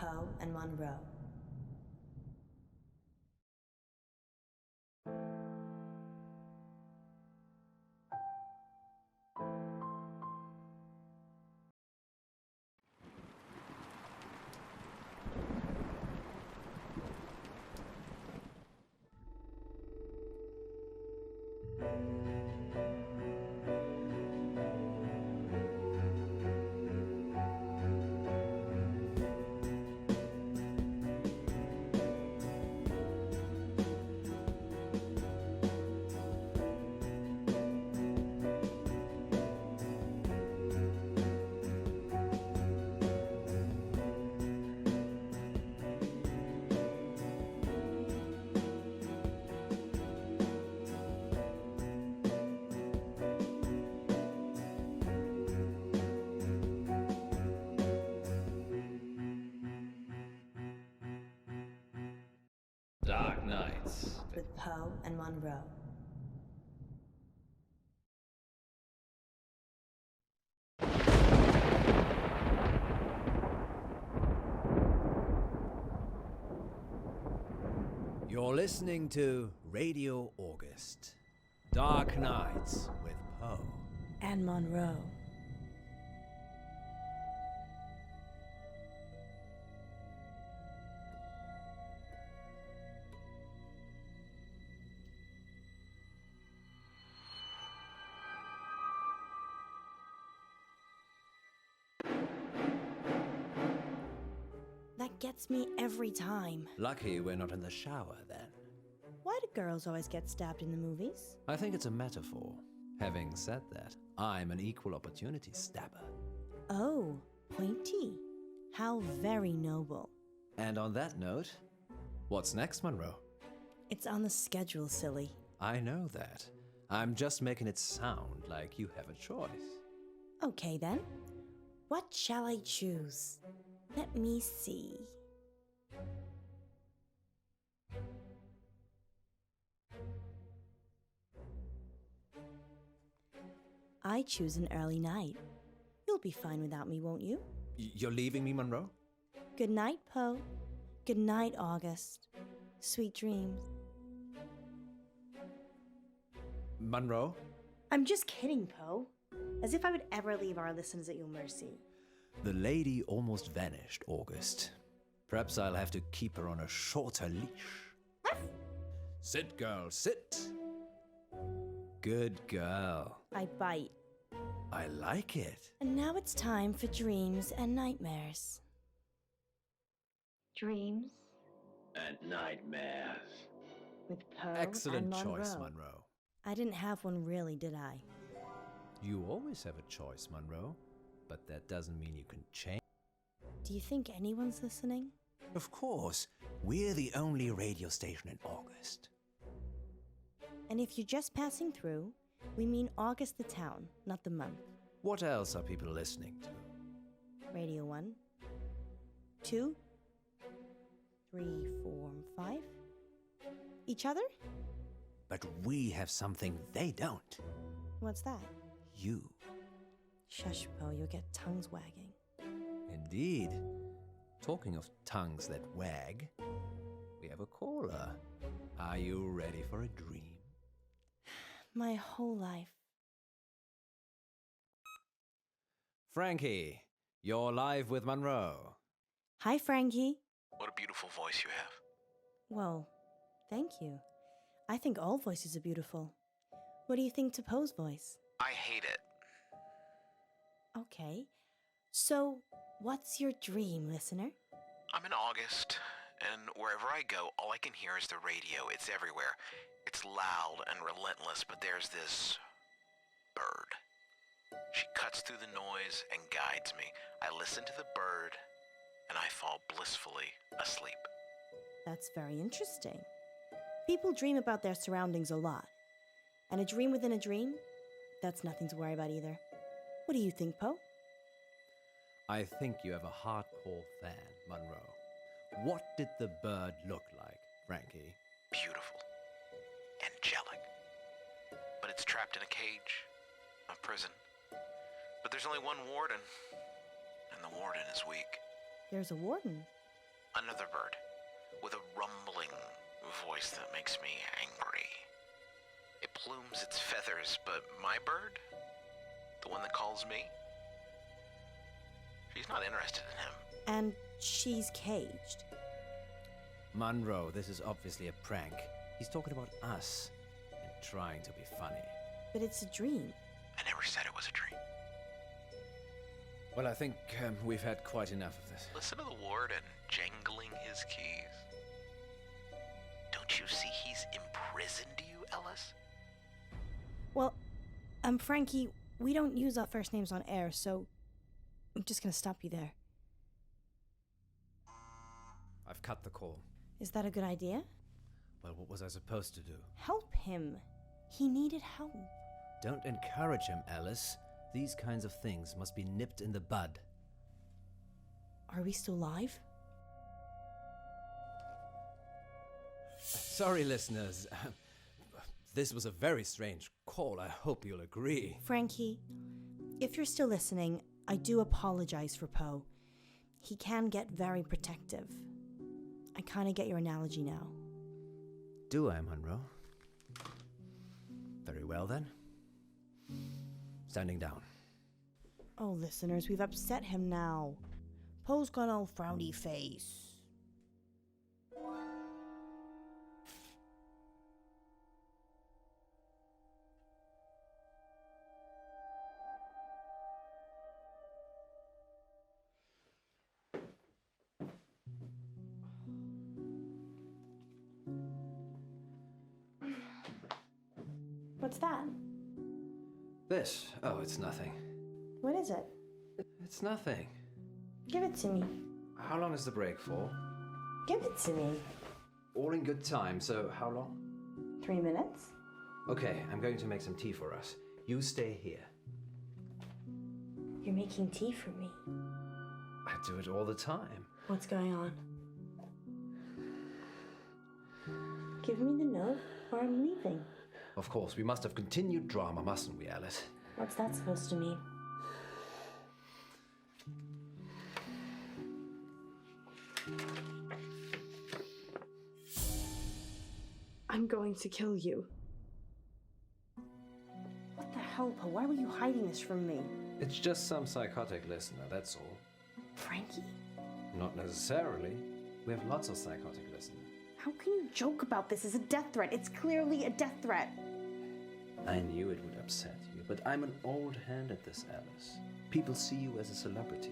Poe and Munro. Dark Nights With Poe and Munro. You're listening to Radio August. Dark Nights with Poe And Munro. That gets me every time. Lucky we're not in the shower then. Why do girls always get stabbed in the movies? I think it's a metaphor. Having said that, I'm an equal opportunity stabber. Oh, pointy. How very noble. And on that note, what's next, Munro? It's on the schedule, silly. I know that. I'm just making it sound like you have a choice. Okay then. What shall I choose? Let me see. I choose an early night. You'll be fine without me, won't you? You're leaving me, Munro? Good night, Poe. Good night, August. Sweet dreams. Munro? I'm just kidding, Poe. As if I would ever leave our listeners at your mercy. The lady almost vanished, August. Perhaps I'll have to keep her on a shorter leash. Sit, girl, sit. Good girl. I bite. I like it. And now it's time for dreams and nightmares. Dreams And nightmares. with Poe Excellent and choice, Munro. Munro. I didn't have one really, did I? You always have a choice, Munro. But that doesn't mean you can change. Do you think anyone's listening? Of course. We're the only radio station in August. And if you're just passing through, we mean August the town, not the month. What else are people listening to? Radio 1, 2, 3, 4, 5. Each other? But we have something they don't. What's that? You. Shush, Poe, you'll get tongues wagging. Indeed. Talking of tongues that wag, we have a caller. Are you ready for a dream? My whole life. Frankie, you're live with Munro. Hi, Frankie. What a beautiful voice you have. Well, thank you. I think all voices are beautiful. What do you think to Poe's voice? I hate it. Okay. So, what's your dream, listener? I'm in August, and wherever I go, all I can hear is the radio. It's everywhere. It's loud and relentless, but there's this bird. She cuts through the noise and guides me. I listen to the bird, and I fall blissfully asleep. That's very interesting. People dream about their surroundings a lot. And a dream within a dream? That's nothing to worry about either. What do you think, Poe? I think you have a hardcore fan, Munro. What did the bird look like, Frankie? Beautiful. Angelic. But it's trapped in a cage. A prison. But there's only one warden. And the warden is weak. There's a warden. Another bird, with a rumbling voice that makes me angry. It plumes its feathers, but my bird, the one that calls me, she's not interested in him. And she's caged. Munro, this is obviously a prank. He's talking about us and trying to be funny. But it's a dream. I never said it was a dream. Well, I think we've had quite enough of this. Listen to the warden jangling his keys. Don't you see he's imprisoned you, Ellis? Well, Frankie, we don't use our first names on air, so I'm just gonna stop you there. I've cut the call. Is that a good idea? Well, what was I supposed to do? Help him. He needed help. Don't encourage him, Alice. These kinds of things must be nipped in the bud. Are we still live? Sorry, listeners. This was a very strange call. I hope you'll agree. Frankie, if you're still listening, I do apologize for Poe. He can get very protective. I kind of get your analogy now. Do I, Munro? Very well, then. Standing down. Oh, listeners, we've upset him now. Poe's got all frowny face. What's that? This? Oh, it's nothing. What is it? It's nothing. Give it to me. How long is the break for? Give it to me. All in good time, so how long? 3 minutes? Okay, I'm going to make some tea for us. You stay here. You're making tea for me. I do it all the time. What's going on? Give me the note or I'm leaving. Of course, we must have continued drama, mustn't we, Alice? What's that supposed to mean? I'm going to kill you. What the hell, Poe? Why were you hiding this from me? It's just some psychotic listener, that's all. Frankie? Not necessarily. We have lots of psychotic listeners. How can you joke about this as a death threat? It's clearly a death threat. I knew it would upset you, but I'm an old hand at this, Alice. People see you as a celebrity.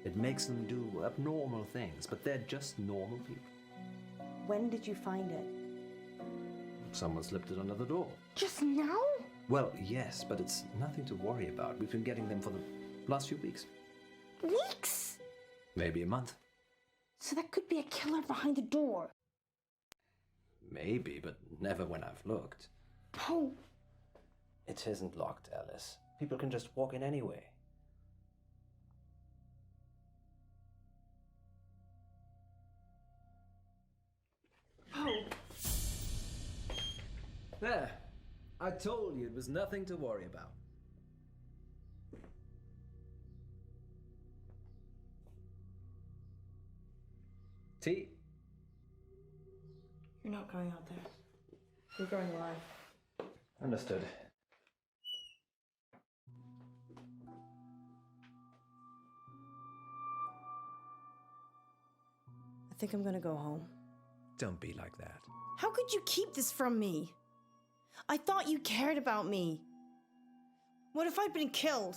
It makes them do abnormal things, but they're just normal people. When did you find it? Someone slipped it under the door. Just now? Well, yes, but it's nothing to worry about. We've been getting them for the last few weeks. Weeks? Maybe a month. So that could be a killer behind the door. Maybe, but never when I've looked. Poe. It isn't locked, Alice. People can just walk in anyway. Poe. There. I told you it was nothing to worry about. Tea? You're not going out there. You're going live. Understood. I think I'm gonna go home. Don't be like that. How could you keep this from me? I thought you cared about me. What if I'd been killed?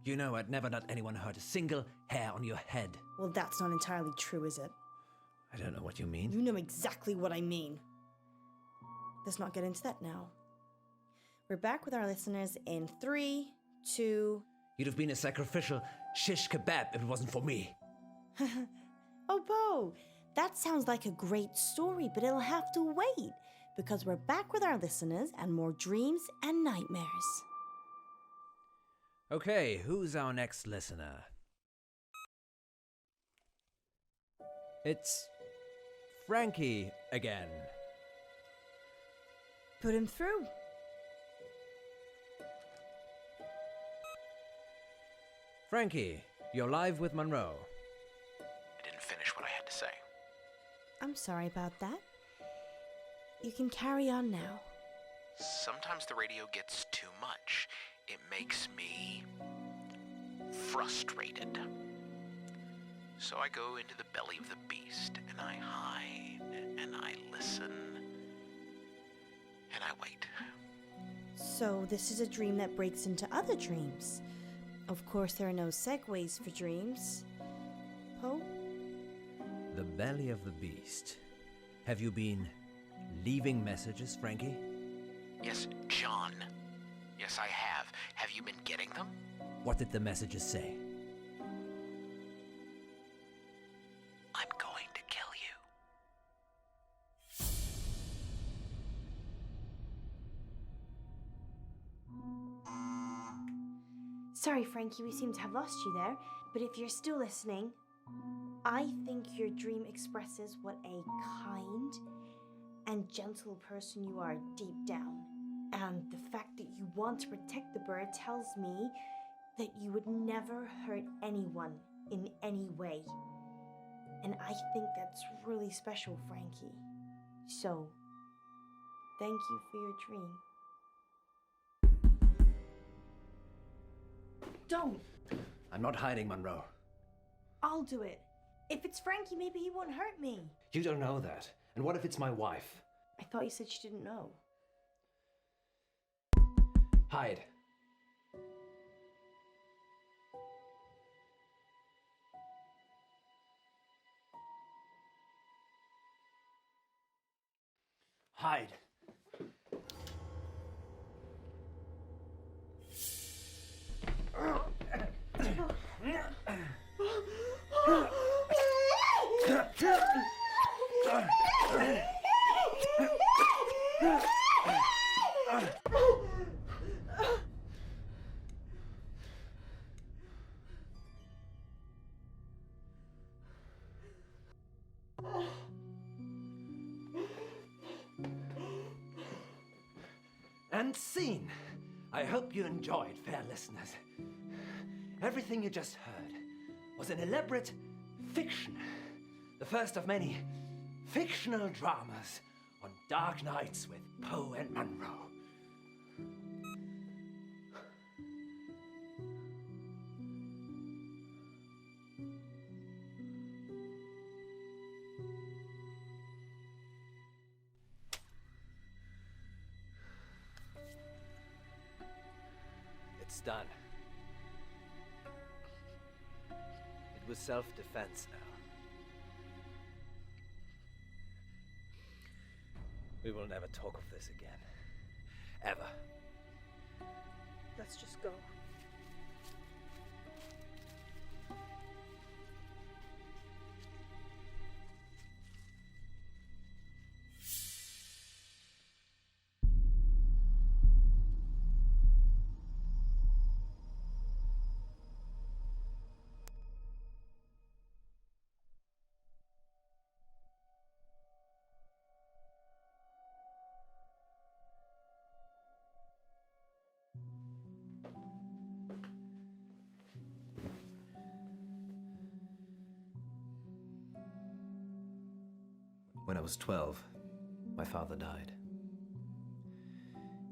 You know I'd never let anyone hurt a single hair on your head. Well, that's not entirely true, is it? I don't know what you mean. You know exactly what I mean. Let's not get into that now. We're back with our listeners in 3, 2... You'd have been a sacrificial shish kebab if it wasn't for me. Oh, Poe, that sounds like a great story, but it'll have to wait, because we're back with our listeners and more dreams and nightmares. Okay, who's our next listener? It's Frankie again. Put him through. Frankie, You're live with Munro. I didn't finish what I had to say. I'm sorry about that. You can carry on now. Sometimes the radio gets too much. It makes me frustrated. So I go into the belly of the beast, and I hide, and I listen, and I wait. So this is a dream that breaks into other dreams. Of course, there are no segues for dreams. Poe? The belly of the beast. Have you been leaving messages, Frankie? Yes, John. Yes, I have. Have you been getting them? What did the messages say? I'm going to kill you. Sorry, Frankie, we seem to have lost you there. But if you're still listening, I think your dream expresses what a kind and gentle person you are deep down. And the fact that you want to protect the bird tells me that you would never hurt anyone in any way. And I think that's really special, Frankie. So, thank you for your dream. Don't! I'm not hiding, Munro. I'll do it. If it's Frankie, maybe he won't hurt me. You don't know that. And what if it's my wife? I thought you said she didn't know. Hide. Hide. And scene. I hope you enjoyed, fair listeners. Everything you just heard was an elaborate fiction. The first of many fictional dramas on dark nights with Poe and Munro. It's done. It was self-defense now. We will never talk of this again. Ever. Let's just go. When I was 12, my father died.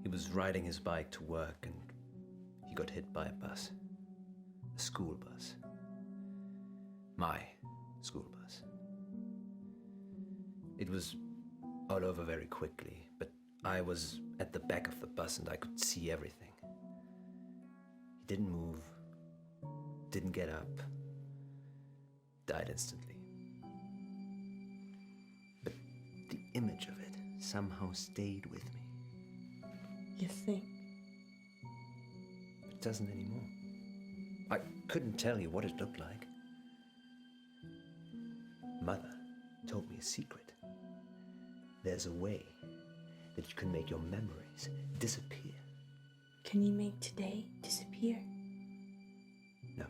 He was riding his bike to work and he got hit by a bus. A school bus. My school bus. It was all over very quickly, but I was at the back of the bus and I could see everything. He didn't move, didn't get up, died instantly. The image of it somehow stayed with me. You think? It doesn't anymore. I couldn't tell you what it looked like. Mother told me a secret. There's a way that you can make your memories disappear. Can you make today disappear? No.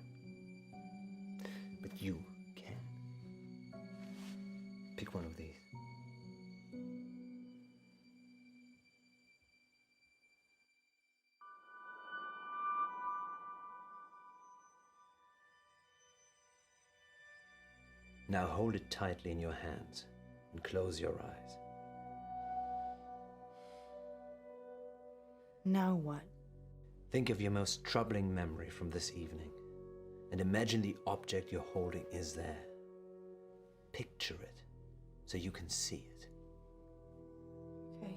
But you can. Pick one of these. Now hold it tightly in your hands and close your eyes. Now what? Think of your most troubling memory from this evening and imagine the object you're holding is there. Picture it so you can see it. Okay.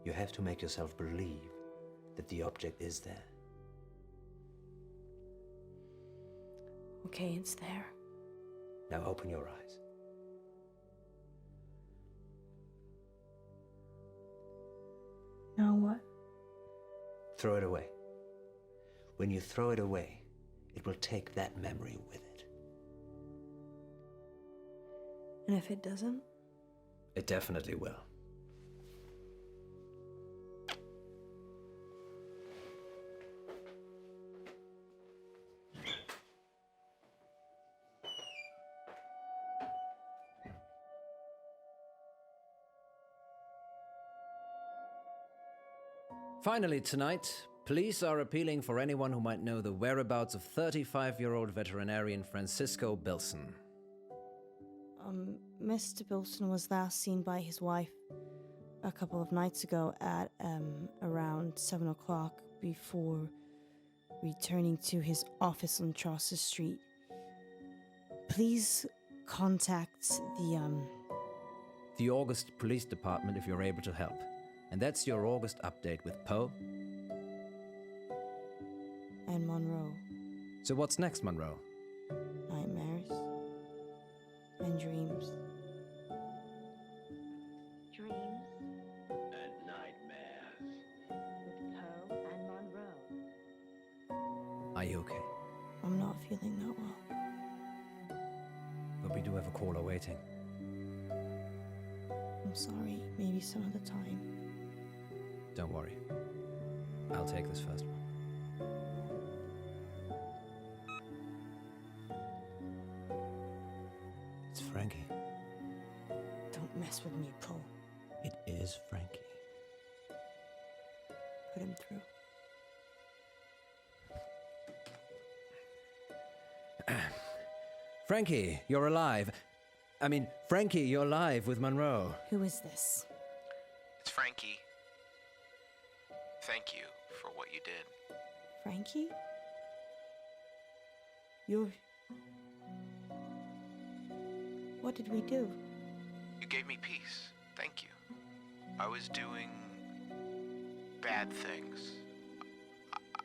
You have to make yourself believe that the object is there. Okay, it's there. Now open your eyes. Now what? Throw it away. When you throw it away, it will take that memory with it. And if it doesn't? It definitely will. Finally tonight, police are appealing for anyone who might know the whereabouts of 35-year-old veterinarian Francisco Bilson. Mr. Bilson was last seen by his wife a couple of nights ago at around 7 o'clock before returning to his office on Chaucer Street. Please contact the August Police Department if you're able to help. And that's your August update with Poe and Munro. So what's next, Munro? Nightmares and dreams. Dreams And nightmares. with Poe and Munro. Are you okay? I'm not feeling that well. But we do have a caller waiting. I'm sorry. Maybe some other time. Don't worry. I'll take this first one. It's Frankie. Don't mess with me, Poe. It is Frankie. Put him through. Frankie, you're alive. Frankie, you're live with Munro. Who is this? It's Frankie. Thank you for what you did. Frankie? You're... What did we do? You gave me peace. Thank you. I was doing bad things.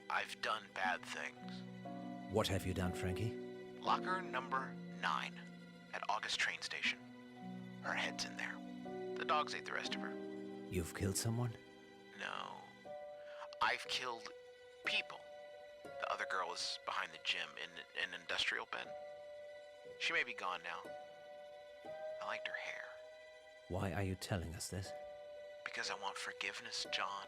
I've done bad things. What have you done, Frankie? Locker number 9 at August train station. Her head's in there. The dogs ate the rest of her. You've killed someone? No. I've killed people. The other girl is behind the gym in an industrial bin. She may be gone now. I liked her hair. Why are you telling us this? Because I want forgiveness, John.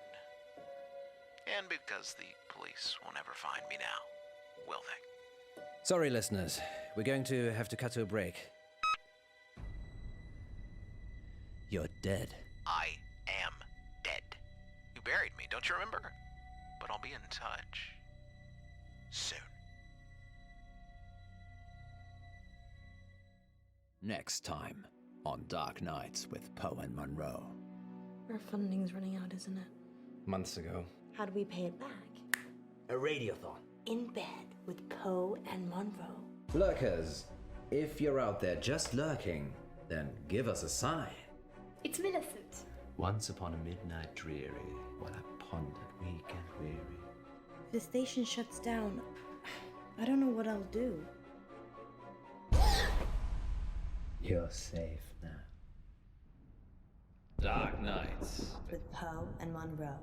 And because the police will never find me now, will they? Sorry, listeners. We're going to have to cut to a break. You're dead. I am dead. You buried me, don't you remember? But I'll be in touch. Soon. Next time on Dark Nights with Poe and Munro. Our funding's running out, isn't it? Months ago. How do we pay it back? A radiothon. In bed with Poe and Munro. Lurkers, if you're out there just lurking, then give us a sign. It's Millicent. Once upon a midnight dreary, while I pondered weak and weary. If the station shuts down, I don't know what I'll do. You're safe now. Dark Nights. With Poe and Munro.